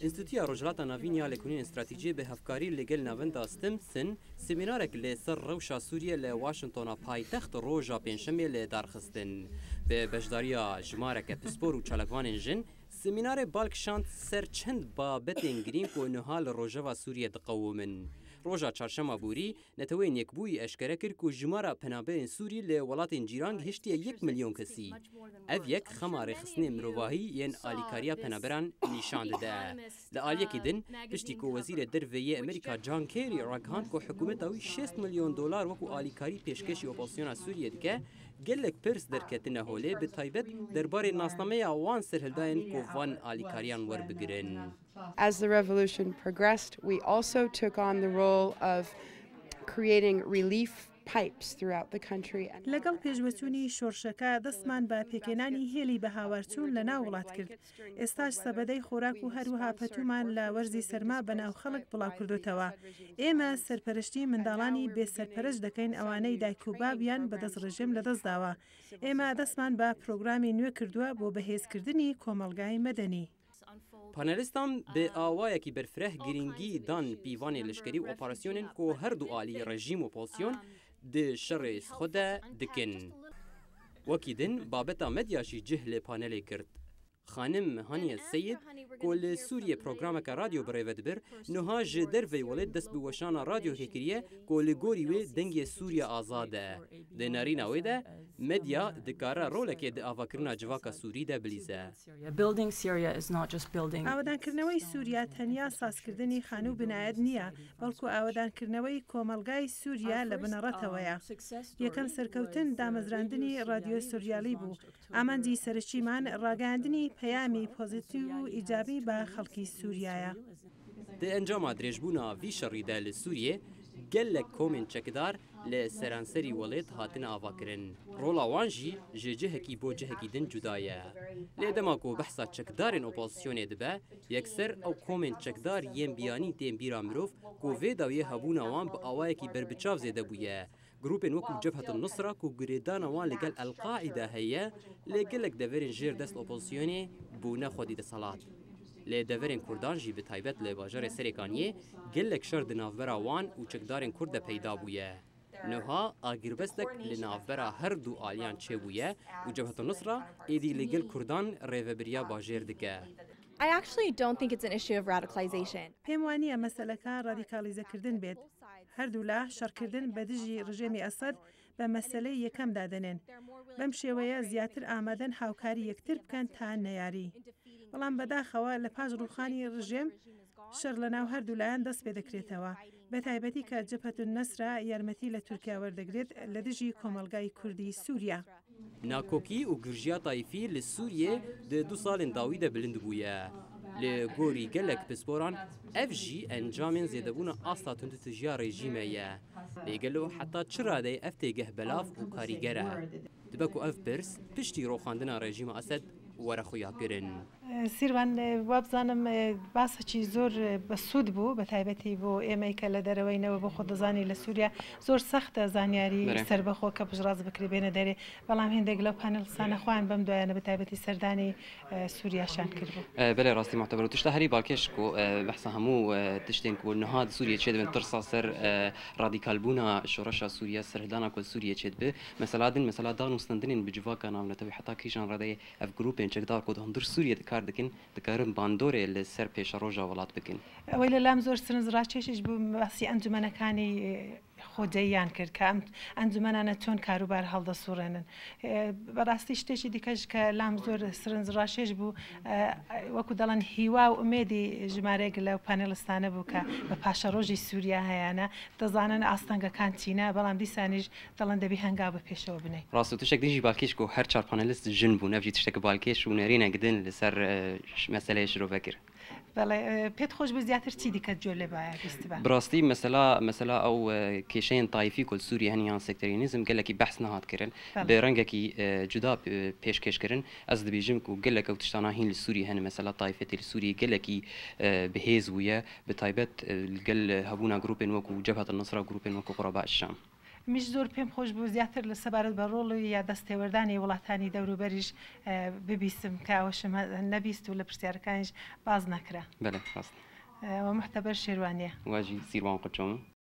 انستیتویا روجلاتا ناوینیا لکنین استراتیجی به هفکاری لگل ناوندا ستمسن سمینارک لسر روشا سوریه لواشنطن پایتخت روجا پنجشنبه لدارخستن به بجداریا جمارک پسپور و چالکوان جن سمینار بالک شانت سر چند بابتین گرین کو نهال روجا سوریه دقومن روجا چهارشنبه بوری نتوین یکبوی اشکره کرد که جمارا پنابه سوری لولاتین جیران هشتی 1 میلیون کسی. اف یک خمار خصنی مروایی ین آلیکاریا پنابران نشان داده. لآلیه کدن پشتی که وزیر درویه امریکا جان کیری راگهان که حکومت اوی 6 میلیون دلار وکو آلیکاری پیشکشی اپوزیسیون سوریه دیگه گلک پرس درکتنه هوله به تایبت درباره ناسنامه آوان سرهلداین که وان آلیکاریان ور بگیرن. As the revolution progressed, we also took on the role of creating relief pipes throughout the country. لەگەڵ پێشبەچوونی شۆڕشەکە دەستمان بە پێکێنانی هێلی بە هاوارچوون لە ناو وڵات کرد. ئێستاش سەبەدەی خۆراک و هەروەها پەتومان لە وەرزی سەرما بەناو خەڵک بڵاو کردوتەوە. ئێمە سەرپەرشتی منداڵانی بێسەرپەرشت دەکەین ئەوانەی دایک و بابیان بەدەست ڕژێم لەدەستداوە. ئێمە دەستمان بە پرۆگرامی نوێ کردووە بۆ بەهێزکردنی کۆمەلگای مەدەنی. پانلیستان به آوای کی برفره گرینگی دان پیوان لشکری و اپراسیونن کو هر دو عالی رژیم و پوزیسیون د شر خود دکن وکیدن بابتا مدیاشی جهل پانلی کرد خانم هانی السيد كل سوريا برنامج راديو بريفت بر نهاج درفي ولد دس بوشانا راديو هيكريه كل غوري وي دنگي سوريا آزاده دنارينا ويدا ميديا دكارا رولك د افاكرنا جواكا سوري ده بليزه Building Syria is not just building. ئاوادانکردنەوەی سووریا تەنیا سازکردنی خانوو بنایەت نییە بەڵکو ئاوادانکردنەوەی کۆمەلگای سووریا لە بنەڕەتەوەیە یەکەم سەرکەوتن دامەزراندنی رادیۆ سوریالی بوو ئامانجی سەرچیمان ڕاگەاندنی پەیامی پۆزیتیو و ئیجابی بە خەڵکی سووریایە د انجام درێژبوونا وی شەڕیدا لە سووریێ gelek komên çekdar li seranserî welêt hatine avakirin. Rola wan jî ji cihekî bo cihekî din cuda ye. Lê dema ku behsa çekdarên opozisyonê dibe, yekser ew komên çekdar yên biyanî tên bîra mirov ku vê dawiyê hebûna wan bi awayekî berbiçav zêde bûye. Grupên wekû Cebhetun Nusra ku girêdana wan li gel El-Qaîda heye, lê gelek deverên jêr dest opozisyonê bûne xwedî desalat. لێ دەڤەرێن کوردان ژی بەتایبەت لە باژارێ سەرێکانیە gelek şer di navbera wan û çekdarên Kurd de peyda bûye. Niha agîrbestek li navbera her du aliyan çêbûye û Cebhetun Nusra êdî li gel Kurdan rêveberiya bajêr dike. I actually don't think it's an issue of radicalization. پێم وانییە مەسەلەکە ڕادیکالیزەکردن بێت. هەردوو لە شەڕکردن بە دژی ڕژێمی ئەسەد بە مەسەلەی یەکەم دادنێن. بەم شێوەیە زیاتر ئامادەن هاوکاری یەکتر بکەن تا نەیاری. بەڵام بەداخەوە لە پاش ڕووخانی ڕژێم شەڕ لە ناو هەردوولایەن دەست پێ دەکرێتەوە. بە تایبەتی کە جەبهەتون نەسرا یارمەتی لە تورکیا وەردەگرێت لە دژی کۆمەلگای کوردی سووریا. ناکۆکی و گرژیا تایفی li Sûriyê di 2 salên dawî de bilind bûye. Li gorî gelek pisporan ev jî encamên zêdebûna asta tundutijiya rejîmê ye. Lêgelo heta çira de ev têgeh belav û karîger e. Dibe ku ev pirs piştî roxandina rejîma Esed were xuya kirin. سیروان وابزانم باسەکی زۆر بەسوود بوو بە تایبەتی بۆ ئێمەی کە لە دەرەوەینەوە بۆ خۆدەزانی لە سووریا زۆر سەختە زانیاری سربەخۆ کە پژڕاز بکرێ بێنە دەرێ بەڵام هێندێک لەو پانێڵسانەخواان بەم دوایانە بە تایبەتی سەردانی سووریاشان کرد بوو. بەێ ڕاستی معتەبەر و تشتە هەری باکێش و بەحسە هەموو تشتێن و نەهاد سووریە چێ دەبن ترسا سەر ڕادیکالبوونا شۆڕەشا سووریا سەردانا کۆ سووریە چێت بێ مەسەلادن مەسەلا دانوستاندنên bi civaka navnetewî heta kîjan redeyê ev grupên çekdar ku hundir Sûriyê dikar dikin dikarin bandorê li ser pêşa roja welat bikin. ئەوەی لە لام زۆر سرنجڕاکێشش بوو باسی ئەنجومەنەکانی خۆدەیان کرد کە ئەم ئەنجومەنانە چۆن کاروبار هەڵدەسوڕێنن. بەڕاستی شتێکی دیکەش کە لام زۆر سرنجڕاکێش بوو وەکو دەڵێن هیوا و ئومێدی ژمارەیەک لەو پانێڵستانە بوو کە بە پاشە ڕۆژی سووریا هەیەە دەزانن ئاستەنگەکان چینە بەڵام دیسانیش دەڵێن دەبی هەنگاو بە پێشەوە بنێ. ڕاست و تشتێک دیژی باکێش و هەر چار پانەلیست ژن بوو نەبژی تشتێک باکێش و نێرینە گدن لەسەر مەسەلەی شرۆڤە کرد. بەڵێ پێت خۆش بە زیاتر چی دیکەت جۆ لێ باە بیستبە براستی مەسەلا ئەو کێشەیەن تایفی کۆل سووری هەنیان سکتەرینیزم gelekî behs nehatkirin bê rengekî cuda pêşkêşkirin ez dibêjim ku gelek ew tiştana hîn li Sûriyê hene mesela tayfetê li Sûriyê gelekî bihêz bûye bi taybet gel hebûna grupên wekû Cebhetun Nusra grupên wekû Quraba Eşşam. میش زۆر پێم خۆش بوو زیاتر لە سەبارەت بە ڕۆڵی یا دەستێوەردانی وڵاتانی دەوروبەریش ببیستم کە ئەوەشم نەبیست و لە پرسیارەکانیش باز نەکرا. بله راست. و محتەبەر شێروانیە. واجی سیروان قچۆم.